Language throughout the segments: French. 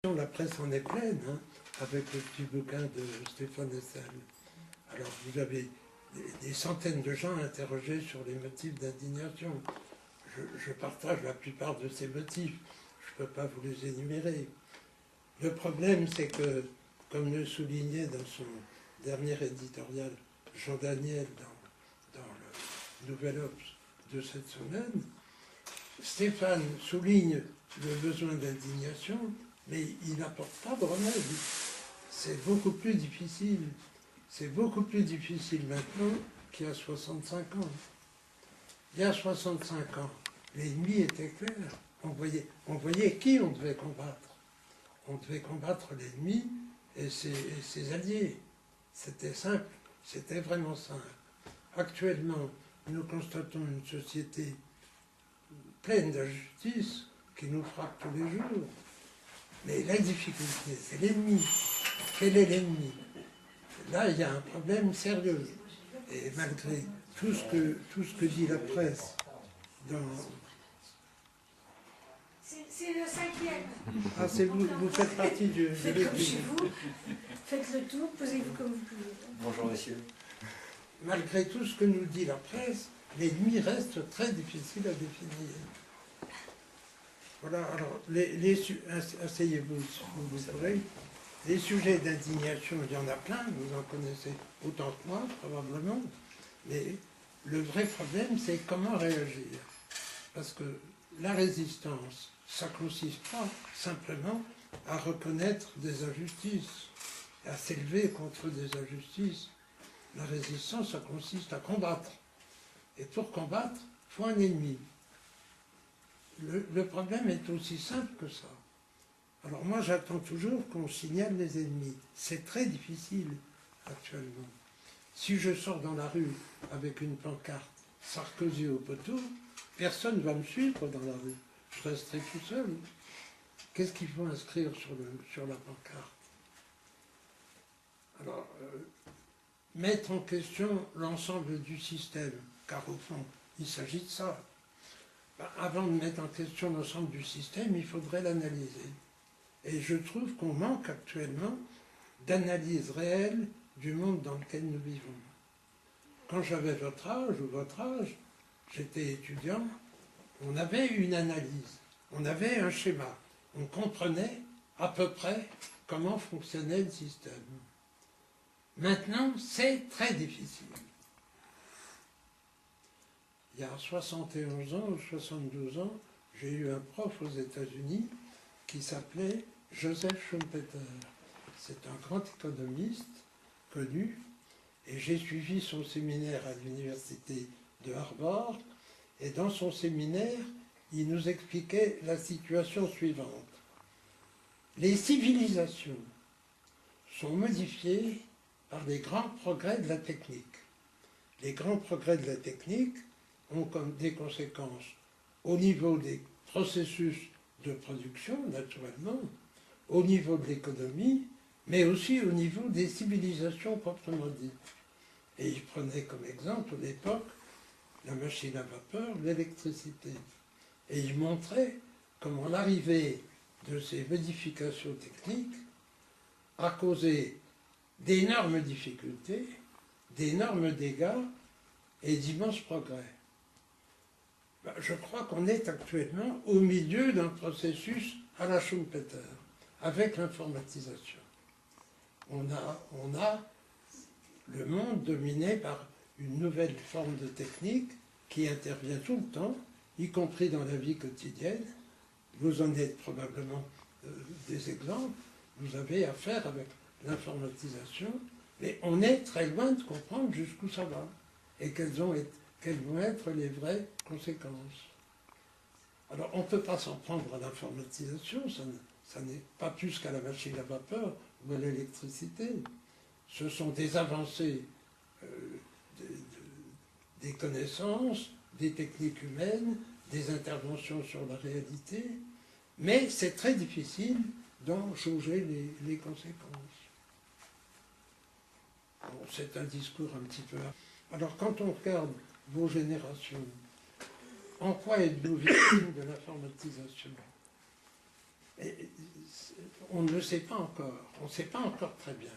La presse en est pleine, hein, avec le petit bouquin de Stéphane Hessel. Alors vous avez des centaines de gens interrogés sur les motifs d'indignation. Je partage la plupart de ces motifs, je ne peux pas vous les énumérer. Le problème, c'est que, comme le soulignait dans son dernier éditorial Jean Daniel dans le Nouvel Obs de cette semaine, Stéphane souligne le besoin d'indignation, mais il n'apporte pas de remède. C'est beaucoup plus difficile. C'est beaucoup plus difficile maintenant qu'il y a 65 ans. Il y a 65 ans, l'ennemi était clair. On voyait qui on devait combattre. On devait combattre l'ennemi et ses alliés. C'était simple, c'était vraiment simple. Actuellement, nous constatons une société pleine d'injustice qui nous frappe tous les jours. Mais la difficulté, c'est l'ennemi. Quel est l'ennemi? Là, il y a un problème sérieux. Et malgré tout ce que dit la presse dans... C'est le 5e. Ah, c'est vous faites partie du... Faites comme chez vous, faites le tour, posez-vous comme vous pouvez. Bonjour monsieur. Malgré tout ce que nous dit la presse, l'ennemi reste très difficile à définir. Voilà, alors, asseyez-vous si vous voulez. Les sujets d'indignation, il y en a plein, vous en connaissez autant que moi, probablement. Mais le vrai problème, c'est comment réagir. Parce que la résistance, ça ne consiste pas simplement à reconnaître des injustices, à s'élever contre des injustices. La résistance, ça consiste à combattre. Et pour combattre, il faut un ennemi. Le problème est aussi simple que ça. Alors moi, j'attends toujours qu'on signale les ennemis. C'est très difficile actuellement. Si je sors dans la rue avec une pancarte « Sarkozy au poteau », personne ne va me suivre dans la rue. Je resterai tout seul. Qu'est-ce qu'il faut inscrire sur la pancarte? Alors, mettre en question l'ensemble du système, car au fond, il s'agit de ça. Avant de mettre en question l'ensemble du système, il faudrait l'analyser. Et je trouve qu'on manque actuellement d'analyse réelle du monde dans lequel nous vivons. Quand j'avais votre âge, j'étais étudiant, on avait une analyse, on avait un schéma, on comprenait à peu près comment fonctionnait le système. Maintenant, c'est très difficile. Il y a 71 ans ou 72 ans, j'ai eu un prof aux États-Unis qui s'appelait Joseph Schumpeter. C'est un grand économiste connu, et j'ai suivi son séminaire à l'université de Harvard, et dans son séminaire, il nous expliquait la situation suivante. Les civilisations sont modifiées par les grands progrès de la technique. Les grands progrès de la technique ont comme des conséquences au niveau des processus de production, naturellement, au niveau de l'économie, mais aussi au niveau des civilisations proprement dites. Et il prenait comme exemple, à l'époque, la machine à vapeur, l'électricité. Et il montrait comment l'arrivée de ces modifications techniques a causé d'énormes difficultés, d'énormes dégâts et d'immenses progrès. Je crois qu'on est actuellement au milieu d'un processus à la Schumpeter, avec l'informatisation. On a le monde dominé par une nouvelle forme de technique qui intervient tout le temps, y compris dans la vie quotidienne. Vous en êtes probablement des exemples. Vous avez affaire avec l'informatisation, mais on est très loin de comprendre jusqu'où ça va et quelles vont être les vraies conséquences. Alors, on ne peut pas s'en prendre à l'informatisation, ça n'est pas plus qu'à la machine à vapeur ou à l'électricité. Ce sont des avancées des connaissances, des techniques humaines, des interventions sur la réalité, mais c'est très difficile d'en jauger les conséquences. Bon, c'est un discours un petit peu... Alors, quand on regarde vos générations, en quoi êtes-vous victime de l'informatisation? on ne le sait pas encore. On ne sait pas encore très bien.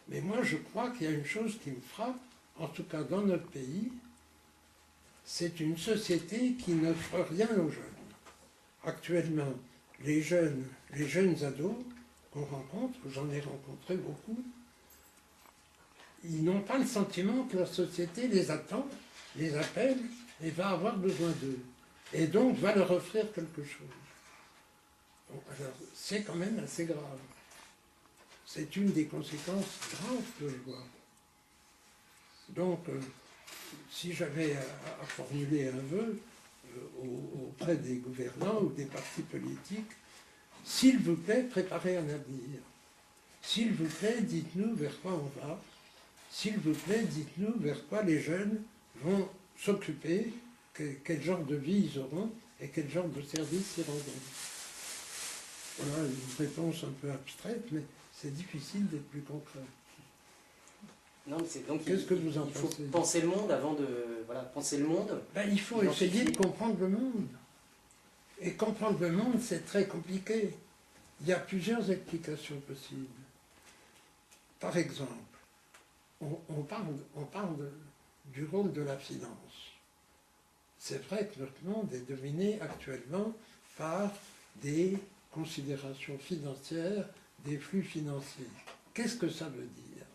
Mais moi, je crois qu'il y a une chose qui me frappe, en tout cas dans notre pays, c'est une société qui n'offre rien aux jeunes. Actuellement, les jeunes ados qu'on rencontre, j'en ai rencontré beaucoup, ils n'ont pas le sentiment que la société les attend, les appelle et va avoir besoin d'eux. Et donc va leur offrir quelque chose. Bon, alors, c'est quand même assez grave. C'est une des conséquences graves que je vois. Donc, si j'avais à formuler un vœu auprès des gouvernants ou des partis politiques, s'il vous plaît, préparez un avenir. S'il vous plaît, dites-nous vers quoi on va. S'il vous plaît, dites-nous vers quoi les jeunes vont s'occuper, quel genre de vie ils auront et quel genre de service ils rendront. Voilà une réponse un peu abstraite, mais c'est difficile d'être plus concret. Non, mais c'est donc Qu'est-ce que vous en il faut pensez? penser le monde avant de... Voilà, penser le monde. Ben, il faut essayer de comprendre le monde. Et comprendre le monde, c'est très compliqué. Il y a plusieurs explications possibles. Par exemple, on parle du rôle de la finance. C'est vrai que notre monde est dominé actuellement par des considérations financières, des flux financiers. Qu'est-ce que ça veut dire?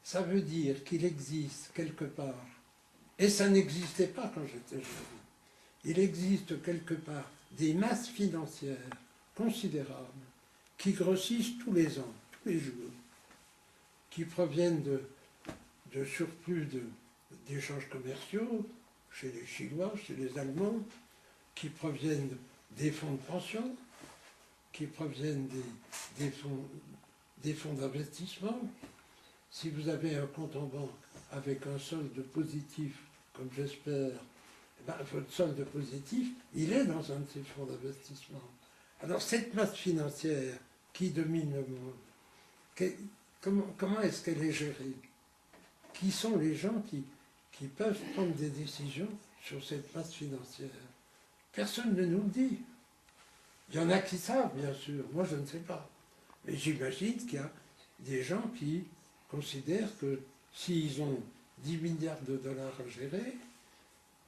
Ça veut dire qu'il existe quelque part, et ça n'existait pas quand j'étais jeune, il existe quelque part des masses financières considérables qui grossissent tous les ans, tous les jours, qui proviennent de surplus d'échanges commerciaux chez les Chinois, chez les Allemands, qui proviennent des fonds de pension, qui proviennent des fonds d'investissement. Si vous avez un compte en banque avec un solde positif, comme j'espère, votre solde positif, il est dans un de ces fonds d'investissement. Alors cette masse financière qui domine le monde, comment est-ce qu'elle est gérée? Qui sont les gens qui peuvent prendre des décisions sur cette masse financière? Personne ne nous le dit. Il y en a qui savent, bien sûr, moi je ne sais pas. Mais j'imagine qu'il y a des gens qui considèrent que s'ils ont 10 milliards de dollars à gérer,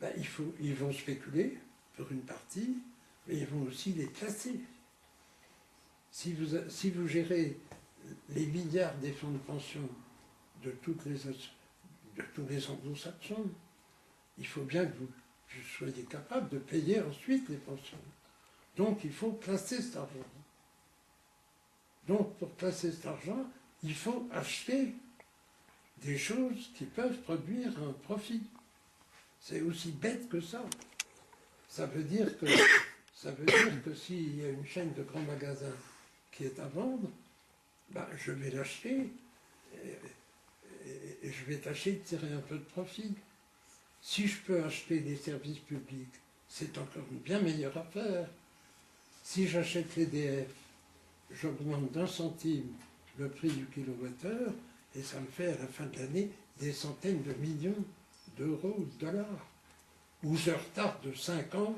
ben ils vont spéculer pour une partie, mais ils vont aussi les placer. Si vous gérez les milliards des fonds de pension de tous les anglo-saxons, il faut bien que vous soyez capable de payer ensuite les pensions. Donc il faut placer cet argent. Donc pour placer cet argent, il faut acheter des choses qui peuvent produire un profit. C'est aussi bête que ça. Ça veut dire que s'il y a une chaîne de grands magasins qui est à vendre, ben, je vais l'acheter et je vais tâcher de tirer un peu de profit. Si je peux acheter des services publics, c'est encore une bien meilleure affaire. Si j'achète l'EDF, j'augmente d'1 centime le prix du kilowattheure et ça me fait à la fin de l'année des centaines de millions d'euros ou de dollars. Ou je retarde de 5 ans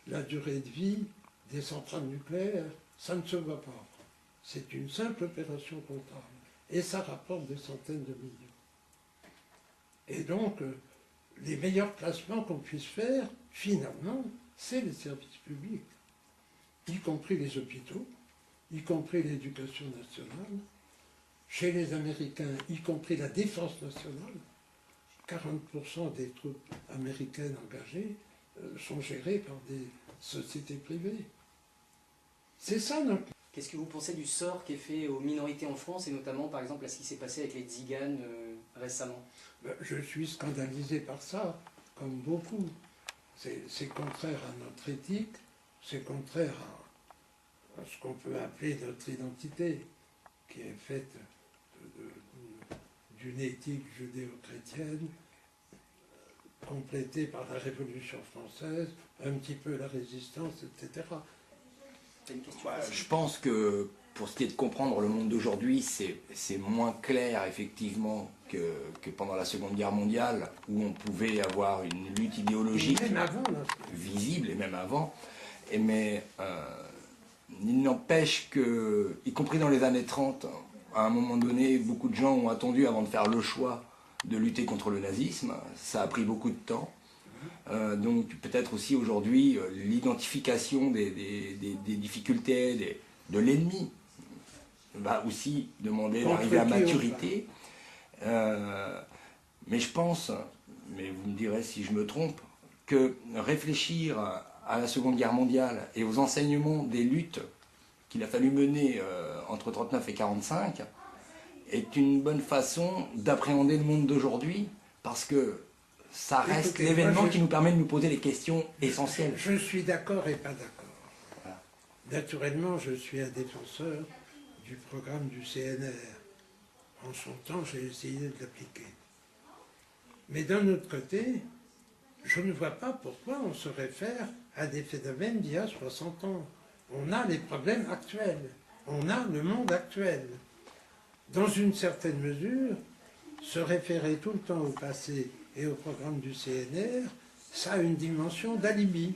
la durée de vie des centrales nucléaires, ça ne se voit pas. C'est une simple opération comptable. Et ça rapporte des centaines de millions. Et donc, les meilleurs placements qu'on puisse faire, finalement, c'est les services publics, y compris les hôpitaux, y compris l'éducation nationale, chez les Américains, y compris la défense nationale. 40% des troupes américaines engagées sont gérées par des sociétés privées. C'est ça notre... Qu'est-ce que vous pensez du sort qui est fait aux minorités en France, et notamment par exemple à ce qui s'est passé avec les Tziganes récemment? Je suis scandalisé par ça, comme beaucoup. C'est contraire à notre éthique, c'est contraire à ce qu'on peut appeler notre identité, qui est faite d'une éthique judéo-chrétienne, complétée par la Révolution française, un petit peu la résistance, etc. Je pense que pour ce qui est de comprendre le monde d'aujourd'hui, c'est moins clair effectivement que pendant la Seconde Guerre mondiale, où on pouvait avoir une lutte idéologique même avant, là. visible, et même avant. Mais il n'empêche que, y compris dans les années 30, à un moment donné, beaucoup de gens ont attendu avant de faire le choix de lutter contre le nazisme. Ça a pris beaucoup de temps. Donc peut-être aussi aujourd'hui, l'identification des difficultés de l'ennemi va aussi demander d'arriver à maturité. Mais je pense, mais vous me direz si je me trompe, que réfléchir à la Seconde Guerre mondiale et aux enseignements des luttes qu'il a fallu mener entre 1939 et 1945 est une bonne façon d'appréhender le monde d'aujourd'hui, parce que ça reste l'événement qui nous permet de nous poser les questions essentielles. Je suis d'accord et pas d'accord. Voilà. Naturellement, je suis un défenseur du programme du CNR. En son temps, j'ai essayé de l'appliquer. Mais d'un autre côté, je ne vois pas pourquoi on se réfère à des phénomènes d'il y a 60 ans. On a les problèmes actuels, on a le monde actuel. Dans une certaine mesure, se référer tout le temps au passé et au programme du CNR, ça a une dimension d'alibi.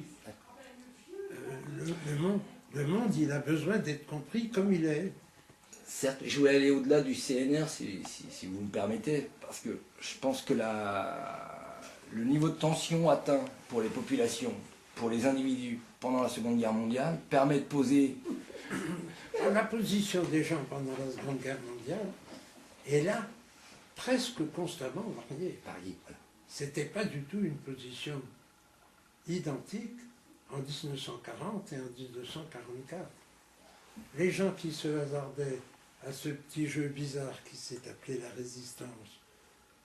Le monde, il a besoin d'être compris comme il est. Certes, je voulais aller au-delà du CNR, si vous me permettez, parce que je pense que le niveau de tension atteint pour les populations, pour les individus pendant la Seconde Guerre mondiale, permet de poser... La position des gens pendant la Seconde Guerre mondiale est là, presque constamment variée. Voilà. C'était pas du tout une position identique en 1940 et en 1944. Les gens qui se hasardaient à ce petit jeu bizarre qui s'est appelé la résistance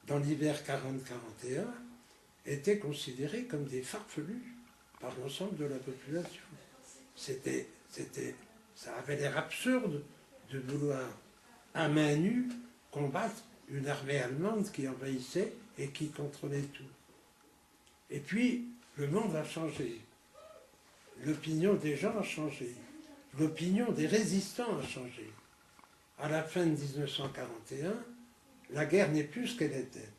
dans l'hiver 40-41 étaient considérés comme des farfelus par l'ensemble de la population. Ça avait l'air absurde de vouloir à main nue combattre une armée allemande qui envahissait et qui contrôlait tout. Et puis, le monde a changé. L'opinion des gens a changé. L'opinion des résistants a changé. À la fin de 1941, la guerre n'est plus ce qu'elle était.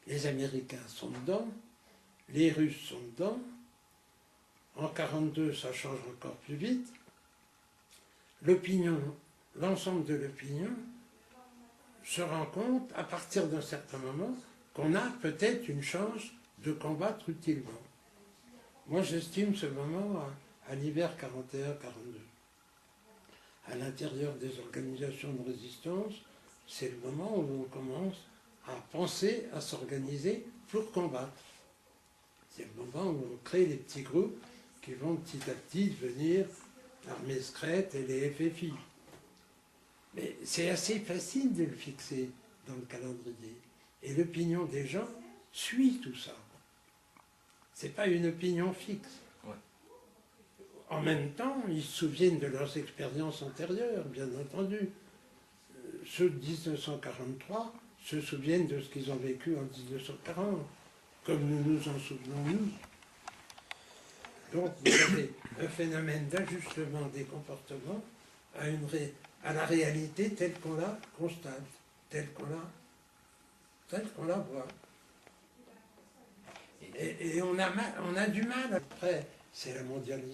Les Américains sont dedans, les Russes sont dedans. En 1942, ça change encore plus vite. L'opinion, l'ensemble de l'opinion, se rend compte, à partir d'un certain moment, qu'on a peut-être une chance de combattre utilement. Moi, j'estime ce moment à l'hiver 41-42. À l'intérieur des organisations de résistance, c'est le moment où on commence à penser à s'organiser pour combattre. C'est le moment où on crée les petits groupes qui vont petit à petit devenir l'armée secrète et les FFI. Mais c'est assez facile de le fixer dans le calendrier. Et l'opinion des gens suit tout ça. Ce n'est pas une opinion fixe. Ouais. En même temps, ils se souviennent de leurs expériences antérieures, bien entendu. Ceux de 1943 se souviennent de ce qu'ils ont vécu en 1940, comme nous nous en souvenons nous. Donc vous avez un phénomène d'ajustement des comportements à la réalité telle qu'on la constate, telle qu'on la voit. Et on a du mal après, c'est la mondialisation.